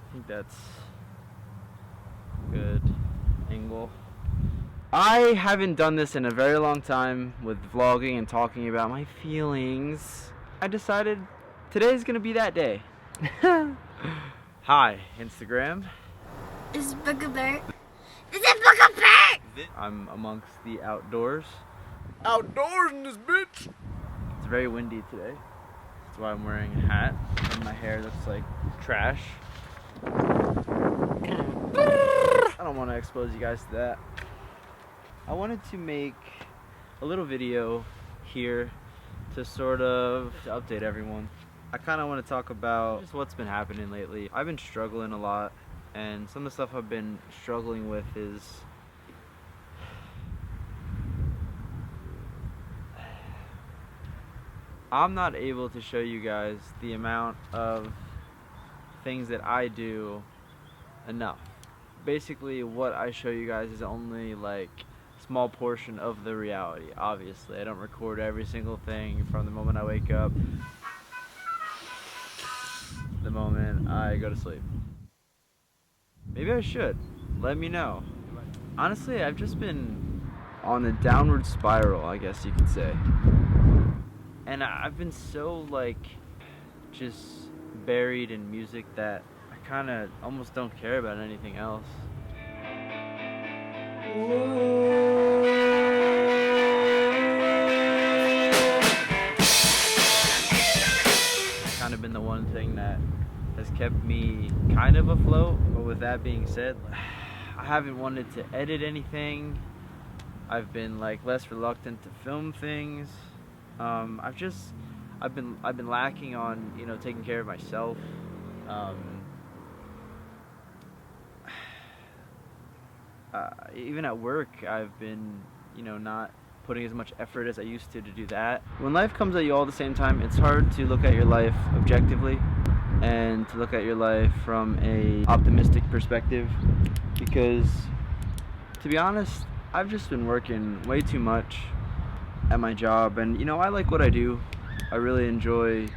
I think that's good angle. I haven't done this in a very long time with vlogging and talking about my feelings. I decided today's gonna be that day. Hi, Instagram. This is Beart. This is Beart! I'm amongst the outdoors. Outdoors in this bitch! It's very windy today. That's why I'm wearing a hat. And my hair looks like trash. I don't want to expose you guys to that. I wanted to make a little video here to sort of update everyone. I kind of want to talk about just what's been happening lately. I've been struggling a lot, and some of the stuff I've been struggling with is I'm not able to show you guys the amount of things that I do enough. Basically, what I show you guys is only like a small portion of the reality. Obviously, I don't record every single thing from the moment I wake up to the moment I go to sleep. Maybe I should. Let me know. Honestly, I've just been on a downward spiral, I guess you could say. And I've been so like just buried in music that I kind of almost don't care about anything else. It's kind of been the one thing that has kept me kind of afloat. But with that being said, I haven't wanted to edit anything. I've been like less reluctant to film things. I've been lacking on, you know, taking care of myself. Even at work, I've been, you know, not putting as much effort as I used to do that. When life comes at you all at the same time, it's hard to look at your life objectively and to look at your life from a optimistic perspective, because to be honest, I've just been working way too much at my job, and you know, I like what I do. I really enjoy,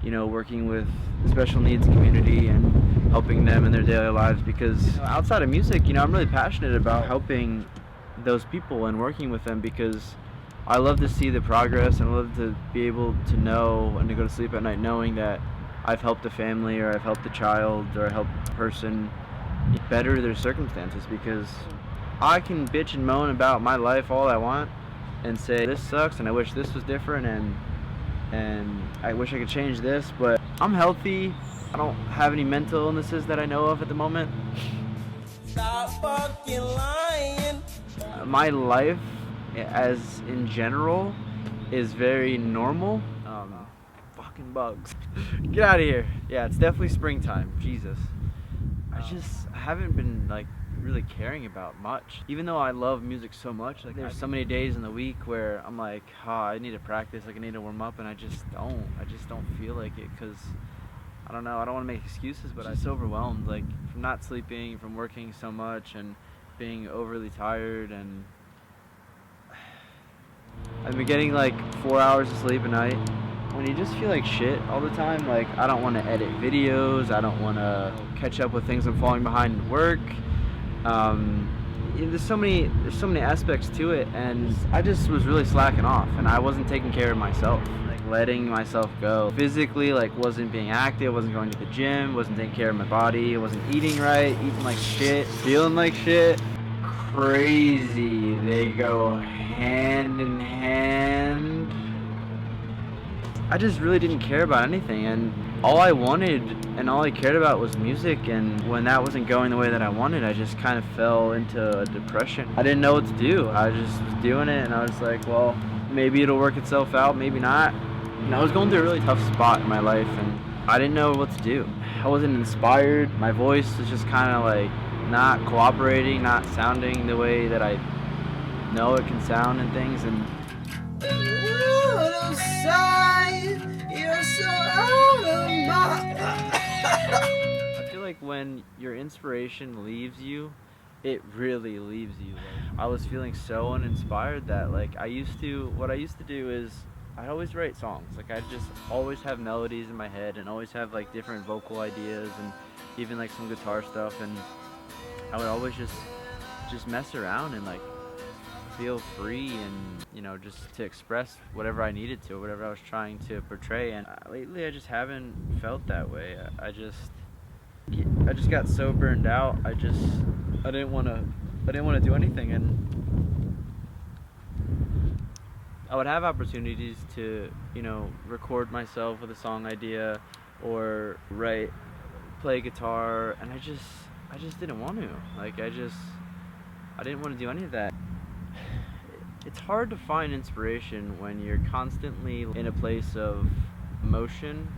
you know, working with the special needs community and helping them in their daily lives, because you know, outside of music, you know, I'm really passionate about helping those people and working with them, because I love to see the progress, and I love to be able to know and to go to sleep at night knowing that I've helped a family, or I've helped a child, or I helped a person better their circumstances. Because I can bitch and moan about my life all I want and say this sucks and I wish this was different and I wish I could change this, but I'm healthy. I don't have any mental illnesses that I know of at the moment. Stop fucking lying. My life, as in general, is very normal. Fucking bugs. Get out of here. Yeah, it's definitely springtime. Jesus. I haven't been like really caring about much, even though I love music so much. Like, there's so many days in the week where I'm like, I need to practice, like I need to warm up, and I just don't feel like it, because I don't know, I don't want to make excuses, but I'm so overwhelmed, like from not sleeping, from working so much, and being overly tired. And I've been getting like 4 hours of sleep a night. When you just feel like shit all the time, like I don't want to edit videos, I don't want to catch up with things I'm falling behind in work. There's so many aspects to it, and I just was really slacking off, and I wasn't taking care of myself, like letting myself go physically, like wasn't being active, wasn't going to the gym, wasn't taking care of my body, wasn't eating right, eating like shit, feeling like shit. Crazy, they go hand in hand. I just really didn't care about anything, and all I wanted and all I cared about was music. And when that wasn't going the way that I wanted, I just kind of fell into a depression. I didn't know what to do. I just was doing it, and I was like, well, maybe it'll work itself out, maybe not. And I was going through a really tough spot in my life, and I didn't know what to do. I wasn't inspired. My voice was just kind of like not cooperating, not sounding the way that I know it can sound and things. And You're so out of my... I feel like when your inspiration leaves you, it really leaves you. Like, I was feeling so uninspired that what I used to do is I'd always write songs. Like, I'd just always have melodies in my head and always have like different vocal ideas, and even like some guitar stuff, and I would always just mess around and like feel free and, you know, just to express whatever I needed to, whatever I was trying to portray. And lately I just haven't felt that way. I just got so burned out. I didn't want to do anything, and I would have opportunities to, you know, record myself with a song idea or play guitar, and I just didn't want to. Like I didn't want to do any of that. It's hard to find inspiration when you're constantly in a place of motion.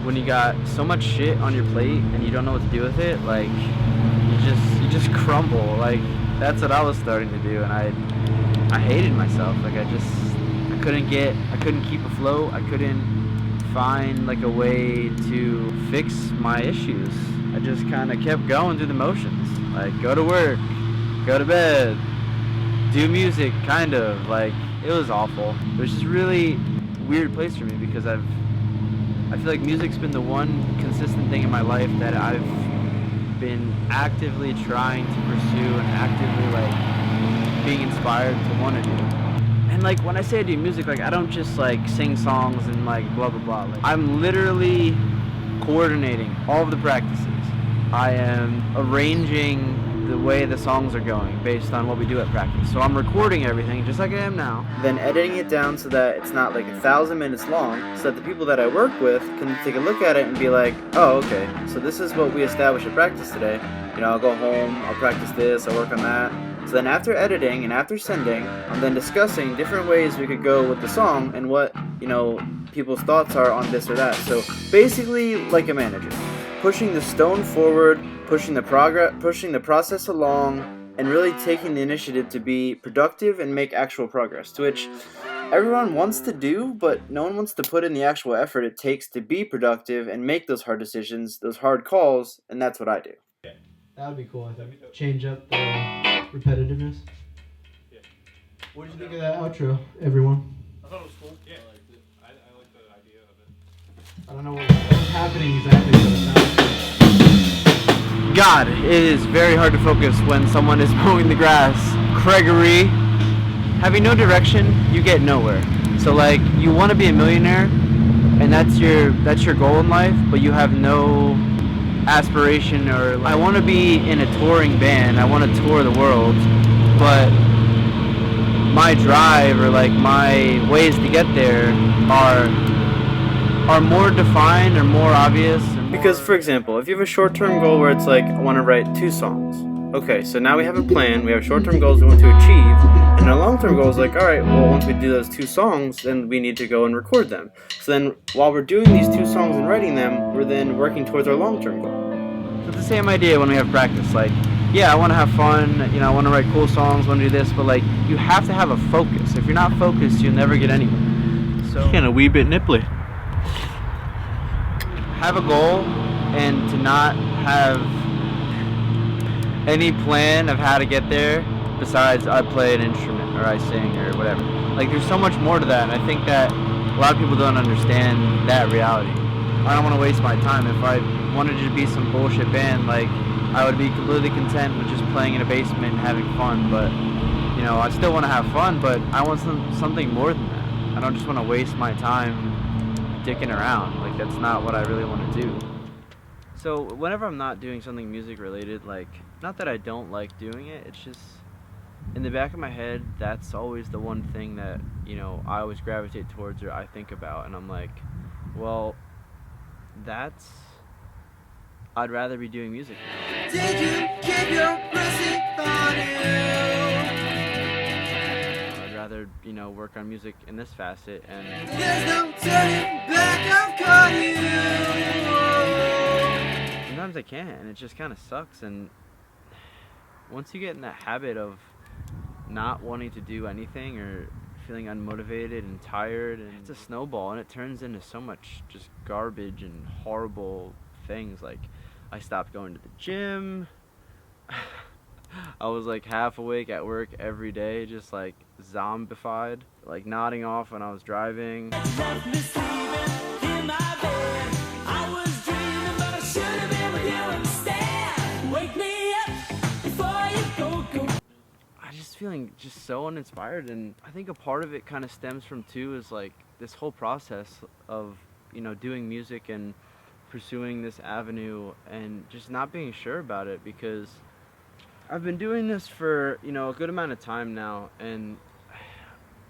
When you got so much shit on your plate and you don't know what to do with it, like you just crumble. Like that's what I was starting to do, and I hated myself. Like I couldn't keep afloat. I couldn't find like a way to fix my issues. I just kind of kept going through the motions. Like go to work, go to bed, do music, kind of. Like it was awful. It was just really weird place for me because I feel like music's been the one consistent thing in my life that I've been actively trying to pursue and actively like being inspired to want to do. And like when I say I do music, like I don't just like sing songs and like blah blah blah. Like, I'm literally coordinating all of the practices. I am arranging the way the songs are going based on what we do at practice. So I'm recording everything just like I am now, then editing it down so that it's not like 1,000 minutes long, so that the people that I work with can take a look at it and be like, oh, okay, so this is what we established at practice today. You know, I'll go home, I'll practice this, I'll work on that. So then after editing and after sending, I'm then discussing different ways we could go with the song and what, you know, people's thoughts are on this or that. So basically like a manager, pushing the stone forward, pushing the process along, and really taking the initiative to be productive and make actual progress, to which everyone wants to do, but no one wants to put in the actual effort it takes to be productive and make those hard decisions, those hard calls, and that's what I do. That would be cool, I think. Change up the repetitiveness. Yeah. What did you think of that outro, everyone? I thought it was cool. Yeah, I liked it. I like the idea of it. I don't know what's happening exactly, but it sounds good. God, it is very hard to focus when someone is mowing the grass. Gregory, having no direction, you get nowhere. So like, you want to be a millionaire, and that's your goal in life, but you have no aspiration or like, I want to be in a touring band. I want to tour the world, but my drive or like my ways to get there are more defined or more obvious. Because, for example, if you have a short-term goal where it's like, I want to write 2 songs. Okay, so now we have a plan, we have short-term goals we want to achieve, and a long-term goal is like, alright, well, once we do those 2 songs, then we need to go and record them. So then, while we're doing these 2 songs and writing them, we're then working towards our long-term goal. So it's the same idea when we have practice. Like, yeah, I want to have fun, you know, I want to write cool songs, I want to do this, but like, you have to have a focus. If you're not focused, you'll never get anywhere. So, Kind of wee bit nipply. have a goal and to not have any plan of how to get there besides I play an instrument or I sing or whatever. Like there's so much more to that, and I think that a lot of people don't understand that reality. I don't want to waste my time. If I wanted to be some bullshit band, like I would be completely content with just playing in a basement and having fun, but you know, I still want to have fun, but I want something more than that. I don't just want to waste my time dicking around. Like that's not what I really want to do. So whenever I'm not doing something music related, like not that I don't like doing it, it's just in the back of my head that's always the one thing that, you know, I always gravitate towards or I think about, and I'm like, well, I'd rather be doing music. Did you keep your blessing on you? I'd rather, you know, work on music in this facet, and There's no turning back, I've caught you. sometimes I can't, and it just kind of sucks. And once you get in that habit of not wanting to do anything or feeling unmotivated and tired, and it's a snowball, and it turns into so much just garbage and horrible things. Like I stopped going to the gym. I was like half awake at work every day, just like zombified, like nodding off when I was driving. Left me sleeping in my bed. I was dreaming, but I should have been with you. just feeling just so uninspired. And I think a part of it kind of stems from too is like this whole process of, you know, doing music and pursuing this avenue and just not being sure about it, because I've been doing this for, you know, a good amount of time now, and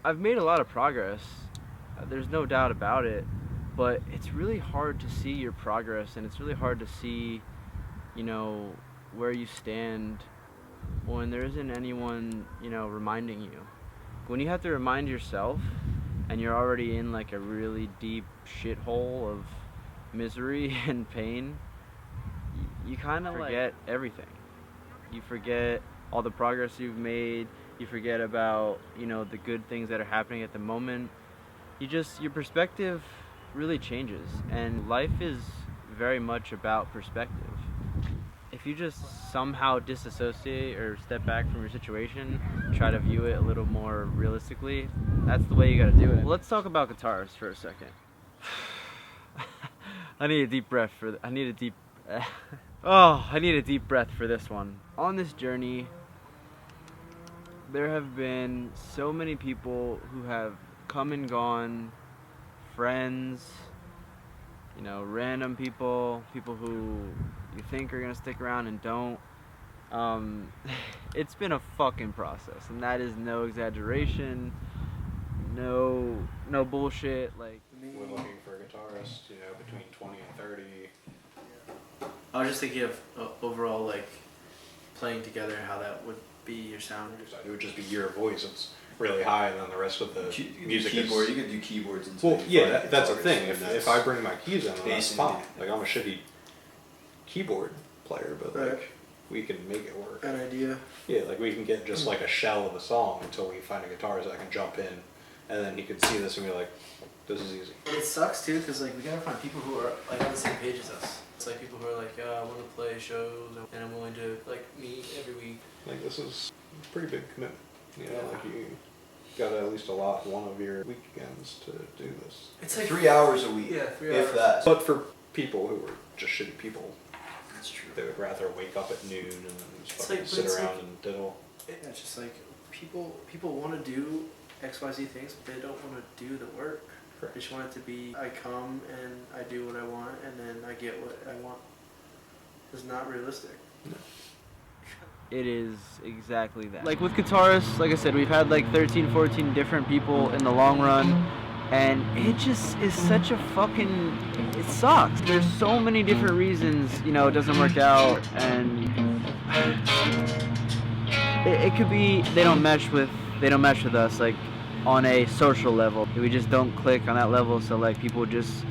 I've made a lot of progress. There's no doubt about it, but it's really hard to see your progress, and it's really hard to see, you know, where you stand when there isn't anyone, you know, reminding you. When you have to remind yourself and you're already in like a really deep shithole of misery and pain, you kind of forget everything. You forget all the progress you've made. You forget about, you know, the good things that are happening at the moment. Your perspective really changes, and life is very much about perspective. If you just somehow disassociate or step back from your situation, try to view it a little more realistically, that's the way you gotta do it. Let's talk about guitars for a second. I need a deep breath for I need a deep breath for this one. On this journey, there have been so many people who have come and gone, friends, you know, random people who you think are gonna stick around and don't. It's been a fucking process, and that is no exaggeration, no bullshit. Like, We're looking for a guitarist, you know, between 20 and 30. I was just thinking of overall, like, playing together, how that would be your sound. It would just be your voice. It's really high, and then the rest of the music keyboard. is... You could do keyboards and Well, stuff. yeah, that's the thing. If I bring my keys in, then that's Bass fine. and- Like, I'm a shitty keyboard player, but like, Right. we can make it work. An idea. Yeah, like we can get just like a shell of a song until we find a guitarist that can jump in, and then he can see this and be like, this is easy. It sucks too, because like we gotta find people who are like on the same page as us. It's like people who are like, yeah, I want to play shows and I'm willing to like meet every week. Like, this is a pretty big commitment. You know, Yeah. like you gotta at least allot one of your weekends to do this. It's like 3 hours a week. Yeah, 3 if hours. that. But for people who are just shitty people, That's true. they would rather wake up at noon and then just It's fucking like- but sit it's around like- and diddle. It's just like people want to do XYZ things, but they don't want to do the work. Correct. They just want it to be, I come and I do what I want and then I get what I want. It's not realistic. No. It is exactly that. Like with guitarists, like I said, we've had like 13, 14 different people in the long run, and it just is such a fucking, it sucks. There's so many different reasons, you know, it doesn't work out, and it could be they don't mesh with us, like on a social level. We just don't click on that level, so like people just,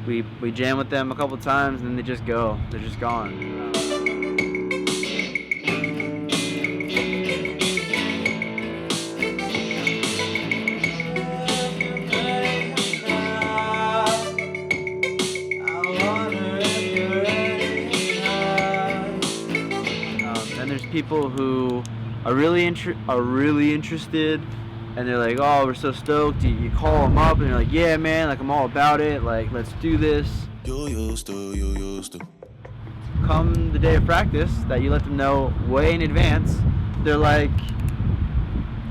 we jam with them a couple times and then they just go. They're just gone. And there's people who are really interested, and they're like, oh, we're so stoked. You call them up and they're like, yeah, man, like I'm all about it. Like, let's do this. You used to. Come the day of practice, that you let them know way in advance, they're like,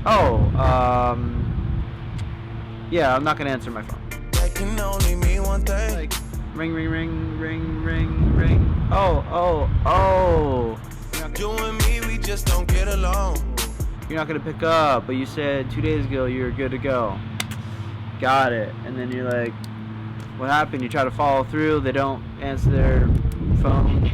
oh, yeah, I'm not gonna answer my phone. That can only mean one thing. Like, ring, ring, ring, ring, ring, ring. Oh. You and me, we just don't get along. You're not gonna pick up, but you said 2 days ago you were good to go. Got it. And then you're like, what happened? You try to follow through, they don't answer their phone.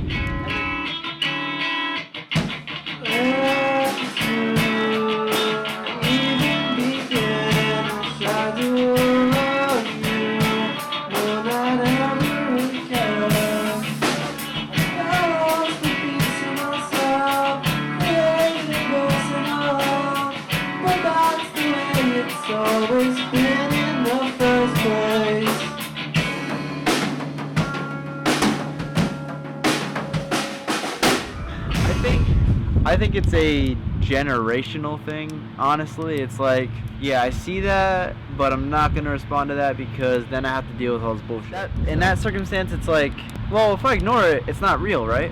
I think it's a generational thing, honestly. It's like, yeah, I see that, but I'm not going to respond to that because then I have to deal with all this bullshit. In that circumstance, it's like, well, if I ignore it, it's not real, right?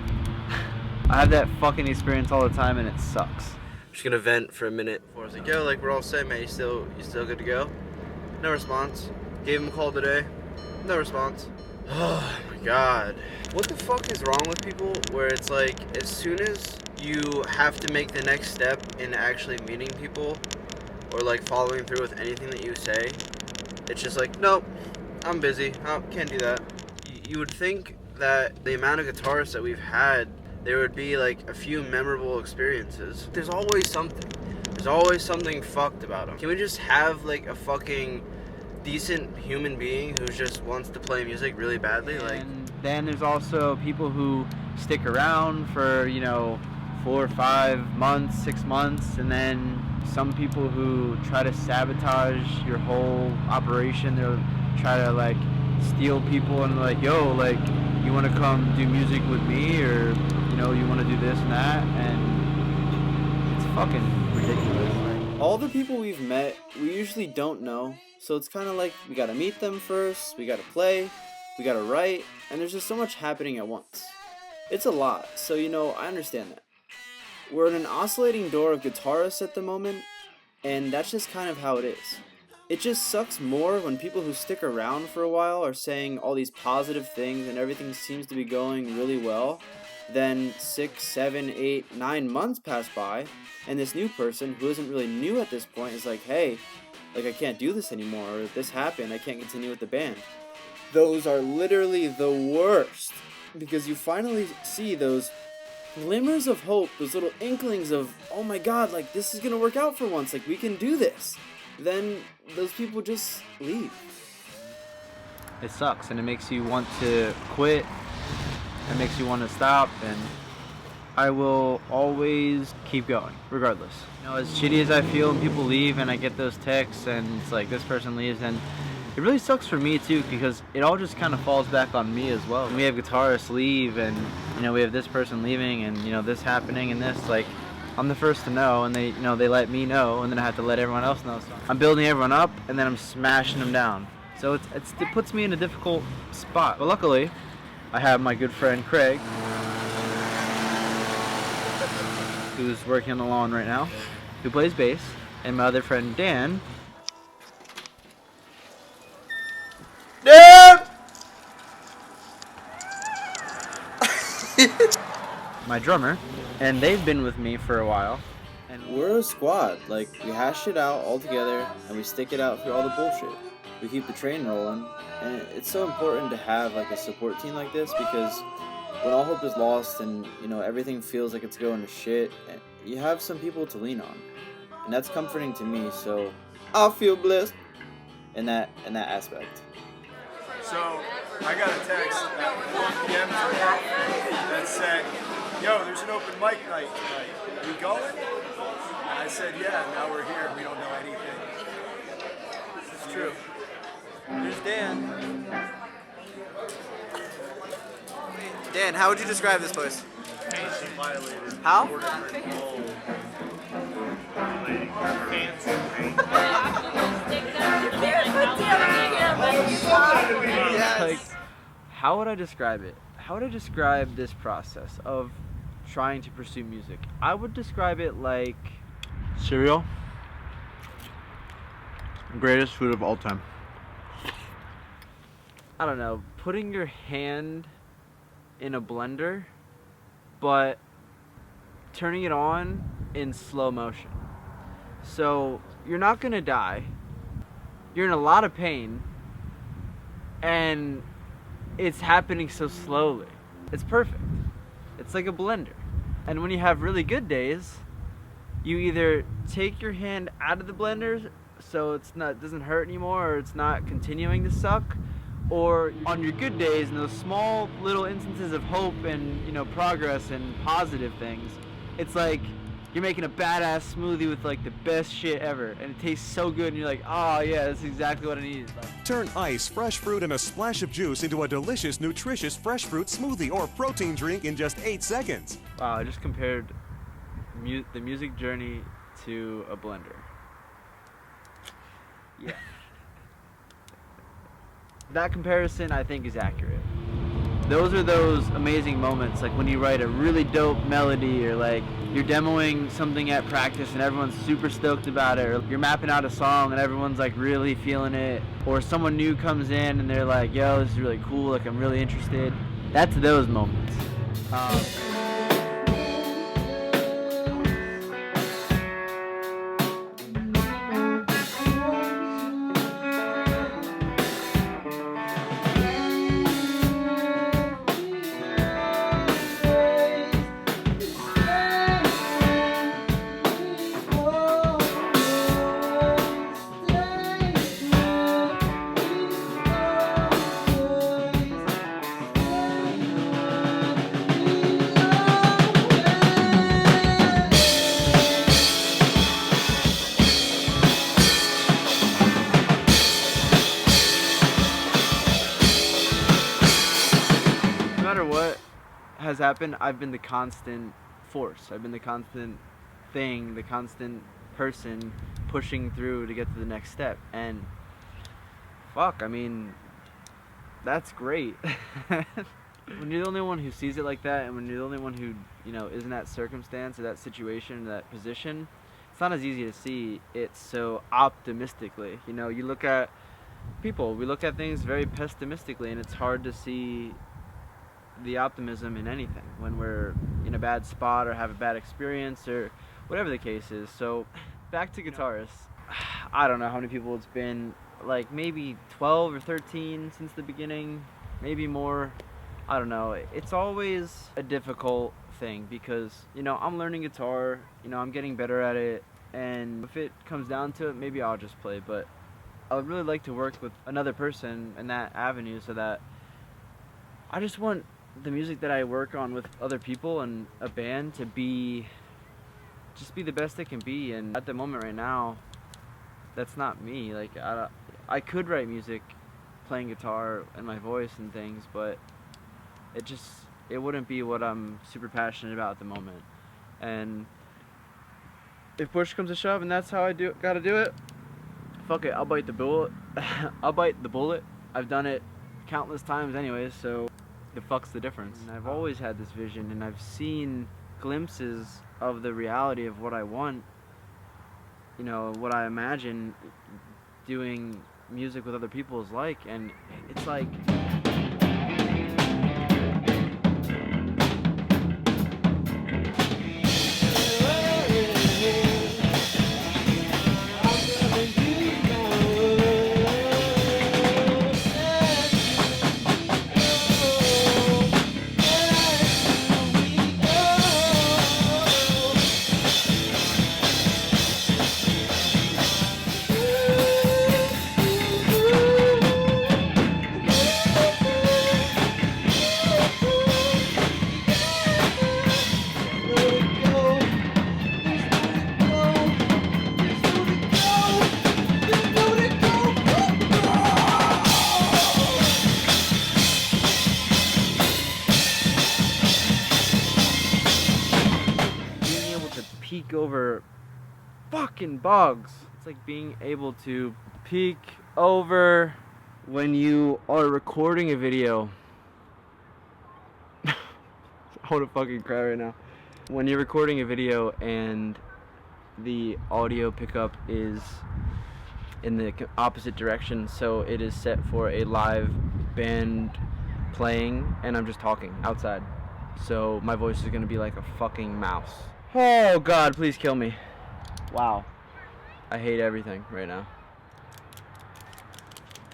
I have that fucking experience all the time and it sucks. just gonna vent for a minute. I was like, yo, like we're all set, man. You still good to go? No response. Gave him a call today. No response. Oh my god. What the fuck is wrong with people where it's like as soon as you have to make the next step in actually meeting people or like following through with anything that you say, it's just like, nope, I'm busy. Oh, can't do that. You would think that the amount of guitarists that we've had, there would be like a few memorable experiences. There's always something. There's always something fucked about them. Can we just have like a fucking decent human being who just wants to play music really badly? Like, and then there's also people who stick around for 4 or 5 months, 6 months, and then some people who try to sabotage your whole operation. They'll try to like steal people and like, yo, like you want to come do music with me, or you want to do this and that, and it's fucking ridiculous. Like, all the people we've met, we usually don't know. So it's kind of like we gotta meet them first, we gotta play, we gotta write, and there's just so much happening at once. It's a lot, so I understand that. We're in an oscillating door of guitarists at the moment, and that's just kind of how it is. It just sucks more when people who stick around for a while are saying all these positive things and everything seems to be going really well. Then 6, 7, 8, 9 months pass by, and this new person who isn't really new at this point is like, hey, like I can't do this anymore, or this happened, I can't continue with the band. Those are literally the worst, because you finally see those glimmers of hope, those little inklings of, oh my god, like this is gonna work out for once, like we can do this. Then those people just leave. It sucks, and it makes you want to quit. It makes you want to stop, and I will always keep going, regardless. As shitty as I feel when people leave and I get those texts and it's like this person leaves, and it really sucks for me too, because it all just kind of falls back on me as well. We have guitarists leave, and we have this person leaving, and this happening and this, like I'm the first to know, and they they let me know, and then I have to let everyone else know. So I'm building everyone up, and then I'm smashing them down. So it puts me in a difficult spot. But luckily, I have my good friend Craig, who's working on the lawn right now, who plays bass, and my other friend Dan. My drummer, and they've been with me for a while. And we're a squad. Like, we hash it out all together, and we stick it out through all the bullshit. We keep the train rolling, and it's so important to have like a support team like this, because when all hope is lost and everything feels like it's going to shit, you have some people to lean on, and that's comforting to me. So I feel blessed in that aspect. So I got a text at 4 p.m. that said, "Yo, there's an open mic night tonight. We going?" And I said, "Yeah." Now we're here. We don't know anything. It's true. There's Dan. Dan, how would you describe this place? Fancy violated. How? Like, how would I describe it? How would I describe this process of trying to pursue music? I would describe it like cereal. Greatest food of all time. I don't know, putting your hand in a blender, but turning it on in slow motion. So you're not gonna die, you're in a lot of pain, and it's happening so slowly. It's perfect. It's like a blender. And when you have really good days, you either take your hand out of the blender so it doesn't hurt anymore, or it's not continuing to suck, or on your good days, in those small little instances of hope and progress and positive things, it's like you're making a badass smoothie with like the best shit ever, and it tastes so good, and you're like, oh yeah, that's exactly what I needed. Turn ice, fresh fruit, and a splash of juice into a delicious, nutritious fresh fruit smoothie or protein drink in just 8 seconds. Wow, I just compared the music journey to a blender. Yeah. That comparison, I think, is accurate. Those are those amazing moments, like when you write a really dope melody, or like you're demoing something at practice and everyone's super stoked about it, or you're mapping out a song and everyone's like really feeling it, or someone new comes in and they're like, yo, this is really cool, like I'm really interested. That's those moments. No matter what has happened, I've been the constant force. I've been the constant thing, the constant person pushing through to get to the next step. And fuck, I mean, that's great. When you're the only one who sees it like that, and when you're the only one who, you know, is in that circumstance or that situation, that position, it's not as easy to see it so optimistically. You know, you look at people, we look at things very pessimistically, and it's hard to see the optimism in anything when we're in a bad spot or have a bad experience or whatever the case is. So back to guitarists. I don't know how many people it's been, like maybe 12 or 13 since the beginning, maybe more. I don't know. It's always a difficult thing because, you know, I'm learning guitar, you know, I'm getting better at it, and if it comes down to it, maybe I'll just play. But I would really like to work with another person in that avenue, so that I just want the music that I work on with other people and a band to be the best it can be. And at the moment right now, that's not me. Like I could write music playing guitar and my voice and things, but it wouldn't be what I'm super passionate about at the moment. And if push comes to shove and that's how I gotta do it, fuck it, I'll bite the bullet. I'll bite the bullet. I've done it countless times anyways, so the fuck's the difference? And I've always had this vision, and I've seen glimpses of the reality of what I want, you know, what I imagine doing music with other people is like, and it's like peek over fucking bogs. It's like being able to peek over when you are recording a video. I want to fucking cry right now. When you're recording a video and the audio pickup is in the opposite direction, so it is set for a live band playing and I'm just talking outside, so my voice is gonna be like a fucking mouse. Oh god, please kill me. Wow, I hate everything right now.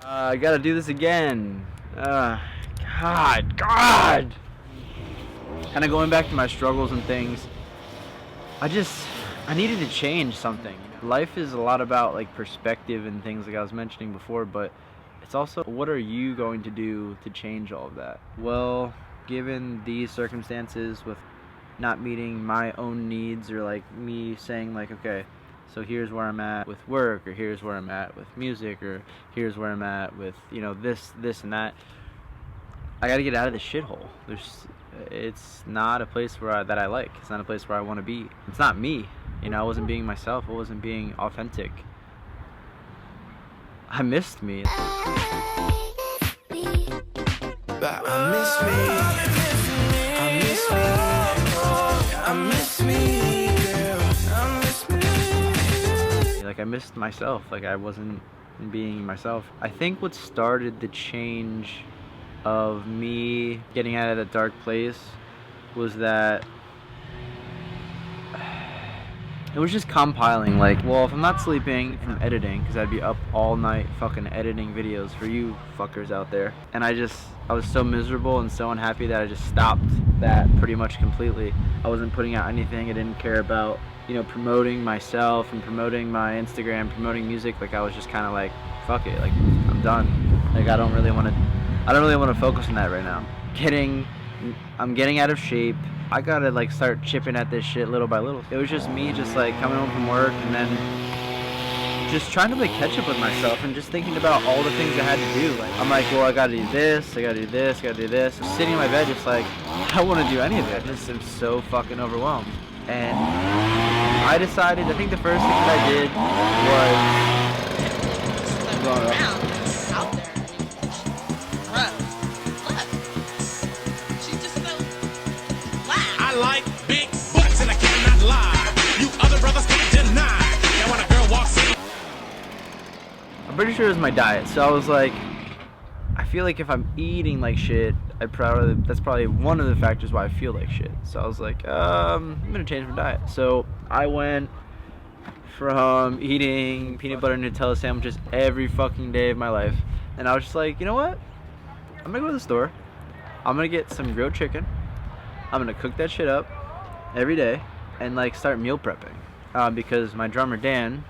I gotta do this again. God. Kind of going back to my struggles and things, I needed to change something. Life is a lot about like perspective and things like I was mentioning before, but it's also, what are you going to do to change all of that? Well, given these circumstances with not meeting my own needs, or like me saying like, okay, so here's where I'm at with work, or here's where I'm at with music, or here's where I'm at with, you know, this and that. I gotta get out of this shithole. It's not a place that I like. It's not a place where I want to be. It's not me. You know, I wasn't being myself. I wasn't being authentic. I missed me. but I miss me. I miss me. I miss me, girl. I miss me. Like I missed myself. Like I wasn't being myself. I think what started the change of me getting out of that dark place was that it was just compiling, like, well, if I'm not sleeping from editing, because I'd be up all night fucking editing videos for you fuckers out there, and I was so miserable and so unhappy that I just stopped that pretty much completely. I wasn't putting out anything. I didn't care about, you know, promoting myself and promoting my Instagram, promoting music. Like I was just kind of like, fuck it, like I'm done. Like I don't really want to focus on that right now. I'm getting out of shape. I gotta like start chipping at this shit little by little. It was just me just like coming home from work and then just trying to like catch up with myself and just thinking about all the things I had to do. Like I'm like, well, I gotta do this, I gotta do this, I gotta do this. I'm sitting in my bed just like, I don't want to do any of it. I just am so fucking overwhelmed. And I decided, I think the first thing that I did was going up. Out there. Look. She's just so loud. I like big butts and I cannot lie. You other brothers can't deny. Now when a girl walks in. I'm pretty sure it was my diet. So I was like, I feel like if I'm eating like shit, that's probably one of the factors why I feel like shit. So I was like, I'm gonna change my diet. So I went from eating peanut butter and Nutella sandwiches every fucking day of my life, and I was just like, you know what? I'm gonna go to the store. I'm gonna get some grilled chicken. I'm gonna cook that shit up every day and like start meal prepping. Because my drummer Dan,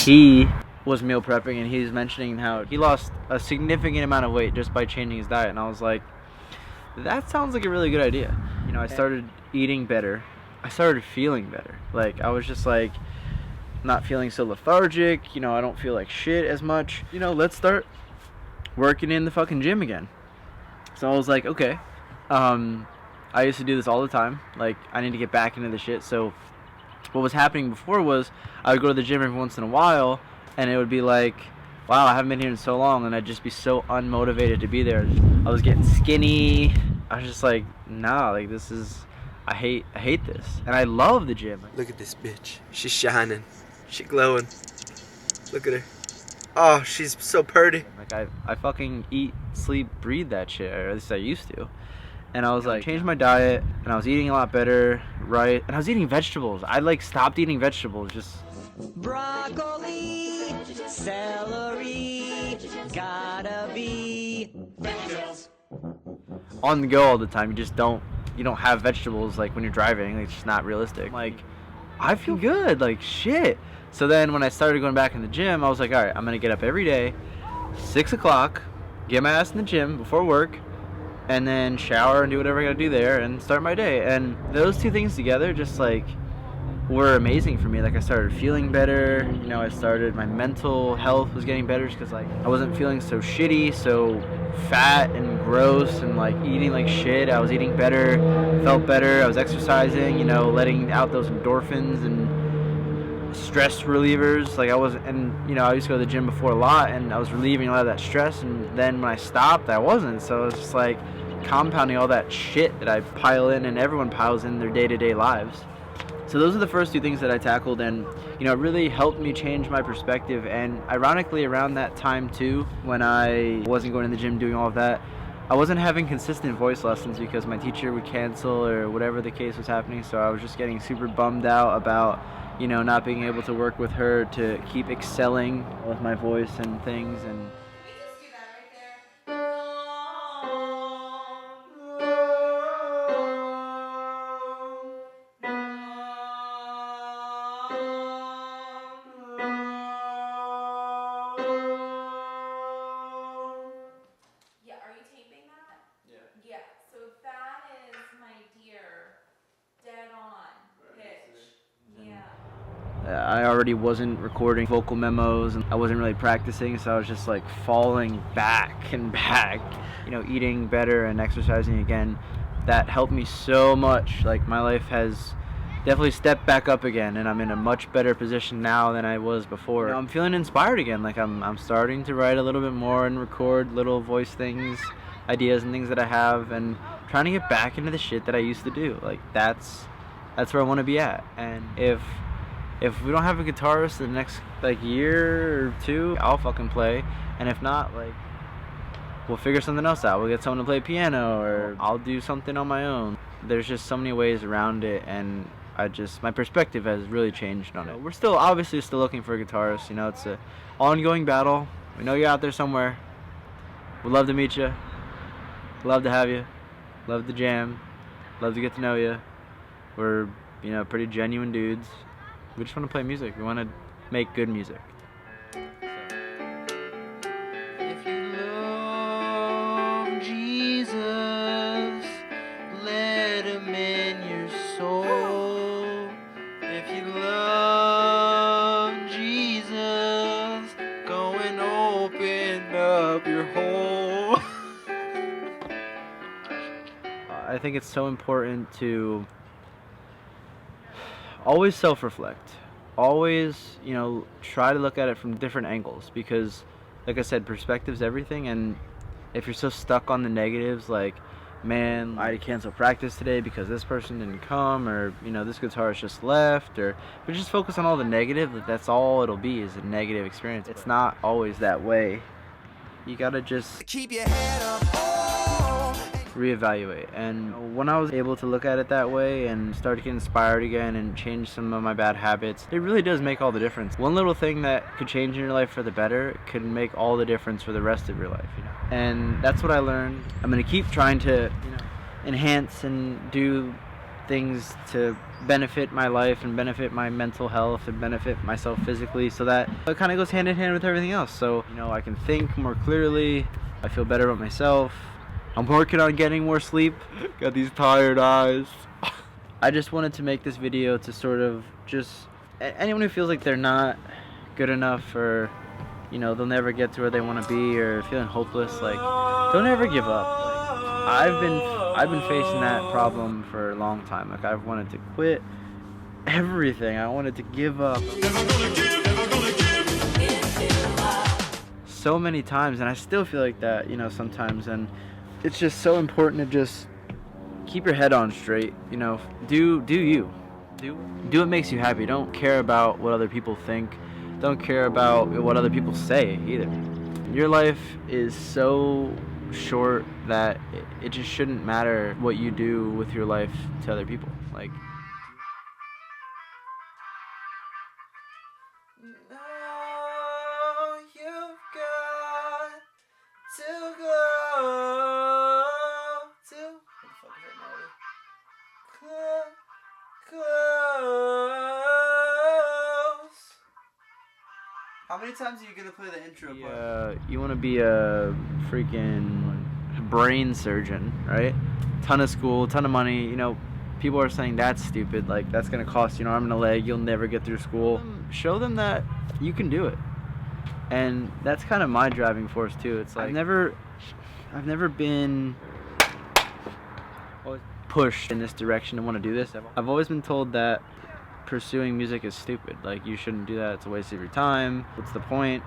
he was meal prepping and he's mentioning how he lost a significant amount of weight just by changing his diet, and I was like, that sounds like a really good idea. You know, I started eating better. I started feeling better. Like I was just like not feeling so lethargic, you know, I don't feel like shit as much. You know, let's start working in the fucking gym again. So I was like, okay. I used to do this all the time. Like I need to get back into the shit. So what was happening before was I would go to the gym every once in a while and it would be like, wow, I haven't been here in so long, and I'd just be so unmotivated to be there. I was getting skinny. I was just like, nah, like this is, I hate this. And I love the gym. Look at this bitch. She's shining. She glowing. Look at her. Oh, she's so pretty. Like I fucking eat, sleep, breathe that shit, or at least I used to. And I was like, changed my diet, and I was eating a lot better, right? And I was eating vegetables. I like stopped eating vegetables, just broccoli, celery, gotta be on the go all the time. You don't have vegetables like when you're driving. It's just not realistic. Like I feel good, like shit. So then when I started going back in the gym, I was like, all right, I'm gonna get up every day, 6 o'clock, get my ass in the gym before work, and then shower and do whatever I gotta do there and start my day. And those two things together just like were amazing for me. Like I started feeling better, you know, my mental health was getting better just because like I wasn't feeling so shitty, so fat and gross and like eating like shit. I was eating better, felt better, I was exercising, you know, letting out those endorphins and stress relievers. Like and you know, I used to go to the gym before a lot and I was relieving a lot of that stress, and then when I stopped I wasn't. So it's just like compounding all that shit that I pile in and everyone piles in their day-to-day lives. So those are the first two things that I tackled, and you know, it really helped me change my perspective. And ironically, around that time too, when I wasn't going to the gym doing all of that, I wasn't having consistent voice lessons because my teacher would cancel or whatever the case was happening. So I was just getting super bummed out about, you know, not being able to work with her to keep excelling with my voice and things. And I already wasn't recording vocal memos and I wasn't really practicing, so I was just like falling back and back. You know, eating better and exercising again, that helped me so much. Like my life has definitely stepped back up again, and I'm in a much better position now than I was before. I'm feeling inspired again. Like I'm starting to write a little bit more and record little voice things, ideas and things that I have, and trying to get back into the shit that I used to do. Like that's where I want to be at. And if we don't have a guitarist the next like year or two, I'll fucking play. And if not, like, we'll figure something else out. We'll get someone to play piano, or I'll do something on my own. There's just so many ways around it, and my perspective has really changed on it. We're still obviously still looking for a guitarist. You know, it's a ongoing battle. We know you're out there somewhere. We'd love to meet you. Love to have you. Love to jam. Love to get to know you. We're, you know, pretty genuine dudes. We just want to play music. We want to make good music. If you love Jesus, let him in your soul. If you love Jesus, go and open up your hole. I think it's so important to always self-reflect. Always, you know, try to look at it from different angles, because like I said, perspective's everything. And if you're so stuck on the negatives, like, man, I had to cancel practice today because this person didn't come, or, you know, this guitarist just left, or but just focus on all the negative, that's all it'll be, is a negative experience. It's not always that way. You gotta just keep your head up, reevaluate. And when I was able to look at it that way and start to get inspired again and change some of my bad habits, it really does make all the difference. One little thing that could change in your life for the better could make all the difference for the rest of your life, you know. And that's what I learned. I'm gonna keep trying to, you know, enhance and do things to benefit my life and benefit my mental health and benefit myself physically, so that it kind of goes hand in hand with everything else. So, you know, I can think more clearly, I feel better about myself. I'm working on getting more sleep. Got these tired eyes. I just wanted to make this video to sort of just, anyone who feels like they're not good enough, or, you know, they'll never get to where they want to be, or feeling hopeless, like, don't ever give up. Like, I've been facing that problem for a long time. Like, I've wanted to quit everything. I wanted to give up so many times, and I still feel like that, you know, sometimes. And it's just so important to just keep your head on straight, you know. Do you. Do what makes you happy. Don't care about what other people think. Don't care about what other people say either. Your life is so short that it just shouldn't matter what you do with your life to other people. Like, no, you've got to go to, what the fuck is that melody? Close. How many times are you gonna play the intro part? You want to be a freaking brain surgeon, right? Ton of school, ton of money. You know, people are saying that's stupid. Like, that's gonna cost you an arm and a leg. You'll never get through school. Show them that you can do it. And that's kind of my driving force too. It's like I've never been pushed in this direction to want to do this. I've always been told that pursuing music is stupid. Like, you shouldn't do that. It's a waste of your time. What's the point?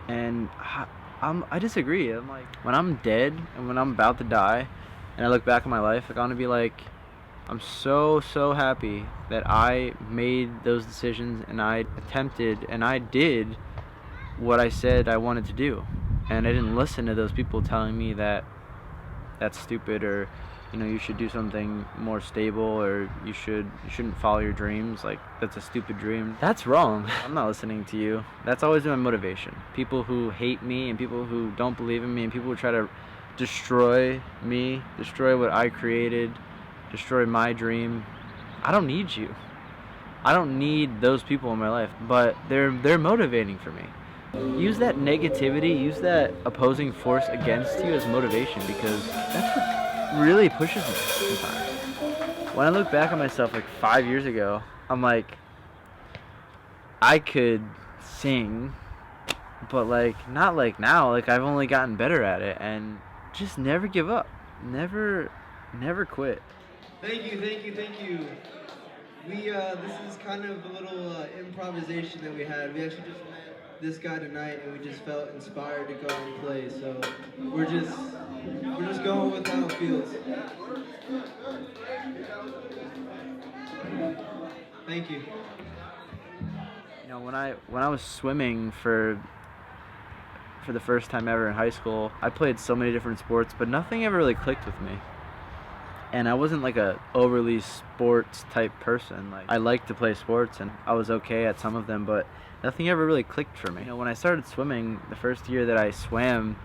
And I disagree. I'm like, when I'm dead and when I'm about to die, and I look back on my life, like, I want to be like, I'm so happy that I made those decisions, and I attempted and I did what I said I wanted to do, and I didn't listen to those people telling me that that's stupid, or, you know, you should do something more stable, or you shouldn't follow your dreams. Like, that's a stupid dream. That's wrong. I'm not listening to you. That's always been my motivation. People who hate me, and people who don't believe in me, and people who try to destroy me, destroy what I created, destroy my dream. I don't need you. I don't need those people in my life, but they're motivating for me. Use that negativity, use that opposing force against you as motivation, because that's what really pushes me sometimes. When I look back at myself like 5 years ago, I'm like, I could sing, but like, not like now. Like, I've only gotten better at it, and just never give up. Never quit. Thank you This is kind of a little improvisation that we had. We actually just met this guy tonight, and we just felt inspired to go and play. So we're just going with how it feels. Thank you. You know, when I was swimming for the first time ever in high school, I played so many different sports, but nothing ever really clicked with me. And I wasn't like a overly sports type person. Like, I liked to play sports and I was okay at some of them, but nothing ever really clicked for me. You know, when I started swimming, the first year that I swam,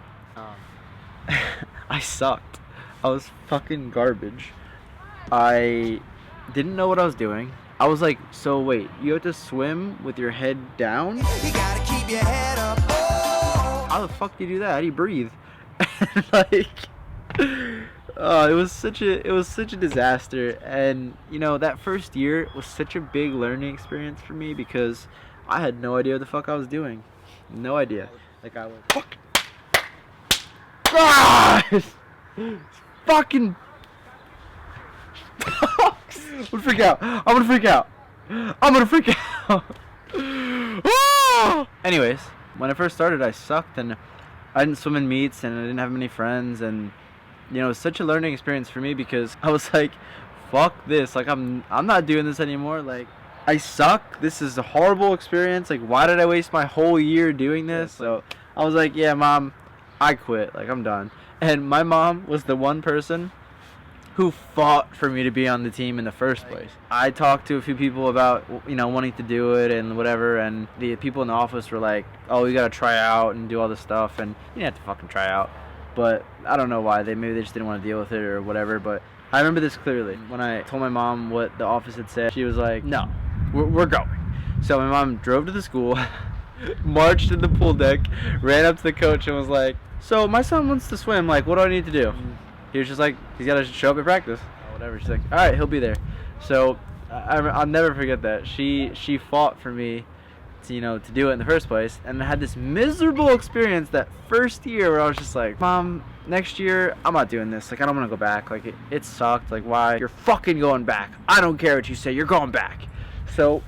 I sucked. I was fucking garbage. I didn't know what I was doing. I was like, so wait, you have to swim with your head down? You gotta keep your head up. How the fuck do you do that? How do you breathe? Like, it was such a disaster. And you know, that first year was such a big learning experience for me because I had no idea what the fuck I was doing. No idea. Like, I was fuck. Fucking. I'm gonna freak out. I'm gonna freak out. Anyways, when I first started, I sucked and I didn't swim in meets and I didn't have many friends, and you know, it was such a learning experience for me because I was like, fuck this. Like, I'm not doing this anymore. Like, I suck. This is a horrible experience. Like, why did I waste my whole year doing this? So I was like, yeah, Mom, I quit. Like, I'm done. And my mom was the one person who fought for me to be on the team in the first place. I talked to a few people about, you know, wanting to do it and whatever, and the people in the office were like, oh, you gotta try out and do all this stuff, and you didn't have to fucking try out. But I don't know why. Maybe they just didn't want to deal with it or whatever, but I remember this clearly. When I told my mom what the office had said, she was like, no, we're going. So my mom drove to the school, marched in the pool deck, ran up to the coach and was like, so my son wants to swim, like, what do I need to do? He was just like, he's got to show up at practice. Whatever. She's like, all right, he'll be there. So I'll never forget that. She fought for me to, you know, to do it in the first place. And I had this miserable experience that first year where I was just like, Mom, next year, I'm not doing this. Like, I don't want to go back. Like, it sucked. Like, why? You're fucking going back. I don't care what you say. You're going back. So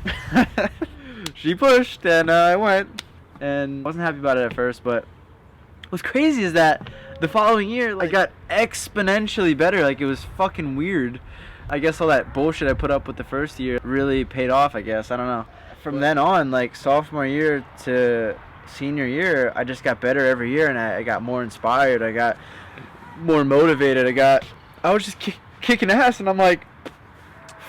she pushed and I went. And I wasn't happy about it at first, but what's crazy is that the following year, like, I got exponentially better. Like, it was fucking weird. I guess all that bullshit I put up with the first year really paid off, I guess. I don't know. From then on, like, sophomore year to senior year, I just got better every year, and I got more inspired. I got more motivated. I was just kicking ass, and I'm like,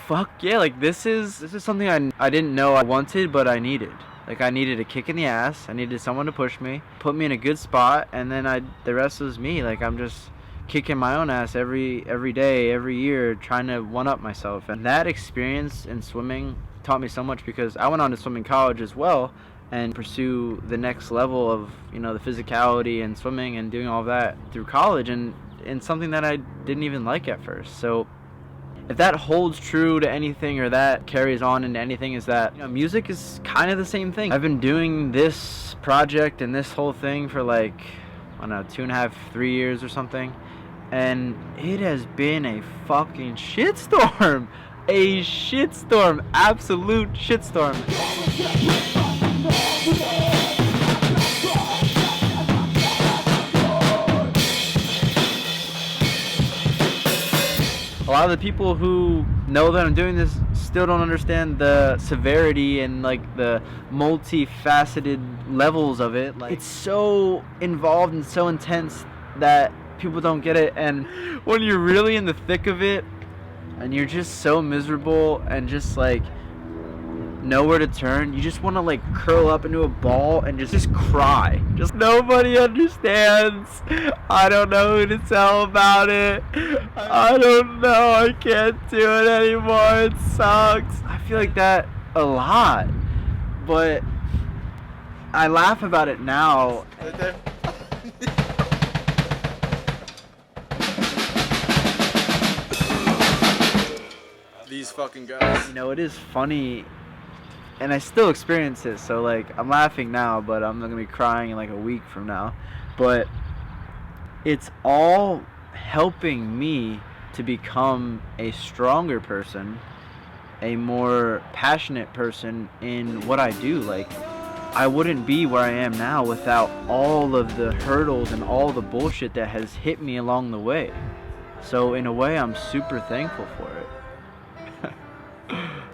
fuck yeah, like, this is something I didn't know I wanted, but I needed. Like, I needed a kick in the ass. I needed someone to push me, put me in a good spot, and then the rest was me. Like, I'm just kicking my own ass every day, every year, trying to one-up myself. And that experience in swimming taught me so much because I went on to swim in college as well and pursue the next level of, you know, the physicality and swimming and doing all that through college and something that I didn't even like at first. So if that holds true to anything or that carries on into anything, is that, you know, music is kind of the same thing. I've been doing this project and this whole thing for like, I don't know, 2.5, 3 years or something, and it has been a fucking shitstorm. A shitstorm, absolute shitstorm. A lot of the people who know that I'm doing this still don't understand the severity and like the multifaceted levels of it. Like, it's so involved and so intense that people don't get it. And when you're really in the thick of it and you're just so miserable and just like nowhere to turn, you just want to like curl up into a ball and just cry. Just nobody understands. I don't know who to tell about it. I don't know. I can't do it anymore. It sucks. I feel like that a lot, but I laugh about it now. Right there. These fucking guys. You know, it is funny, and I still experience it, so like I'm laughing now, but I'm not gonna be crying in like a week from now. But it's all helping me to become a stronger person a more passionate person in what I do. Like, I wouldn't be where I am now without all of the hurdles and all the bullshit that has hit me along the way. So in a way, I'm super thankful for it.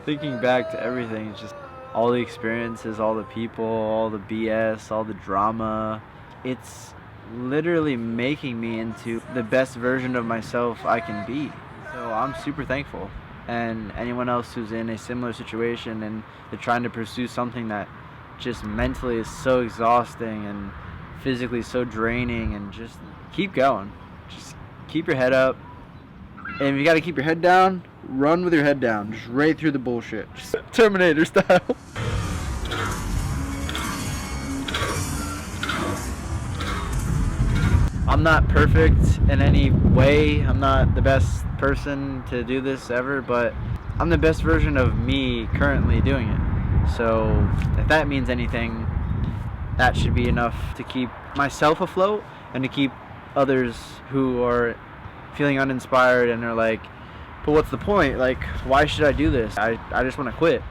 Thinking back to everything, it's just all the experiences, all the people, all the BS, all the drama. It's literally making me into the best version of myself I can be. So I'm super thankful. And anyone else who's in a similar situation and they're trying to pursue something that just mentally is so exhausting and physically so draining, and just keep going. Just keep your head up. And if you gotta keep your head down, run with your head down. Just right through the bullshit. Just Terminator style. I'm not perfect in any way. I'm not the best person to do this ever, but I'm the best version of me currently doing it. So if that means anything, that should be enough to keep myself afloat and to keep others who are feeling uninspired and are like, but what's the point? Like, why should I do this? I just want to quit.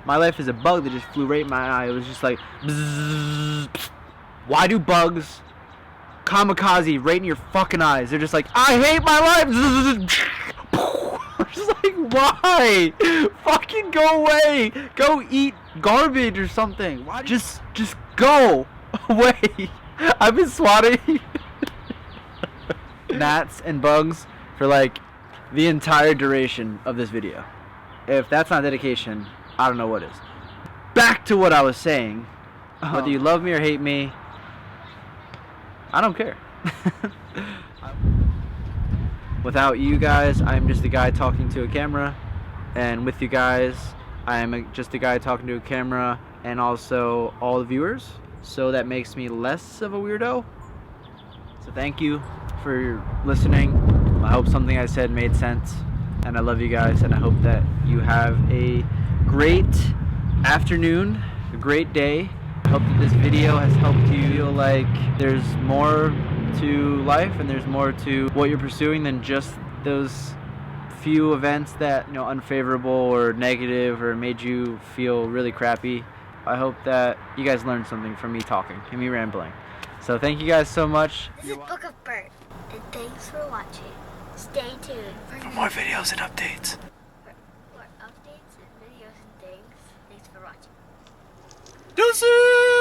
My life is a bug that just flew right in my eye. It was just like, bzzz, pfft. Why do bugs kamikaze right in your fucking eyes? They're just like, I hate my life. I'm just like, why? Fucking go away. Go eat garbage or something. Why? Just go away. I've been swatting gnats and bugs for like the entire duration of this video. If that's not dedication, I don't know what is. Back to what I was saying. Whether you love me or hate me, I don't care. Without you guys, I'm just a guy talking to a camera. And with you guys, I'm just a guy talking to a camera and also all the viewers. So that makes me less of a weirdo. So thank you for listening. I hope something I said made sense. And I love you guys, and I hope that you have a great afternoon, a great day. I hope that this video has helped you feel like there's more to life and there's more to what you're pursuing than just those few events that, you know, unfavorable or negative or made you feel really crappy. I hope that you guys learned something from me talking and me rambling. So thank you guys so much. This is Book of Beart, and thanks for watching. Stay tuned for More videos and updates. for updates and videos and things. Thanks for watching. Deuces!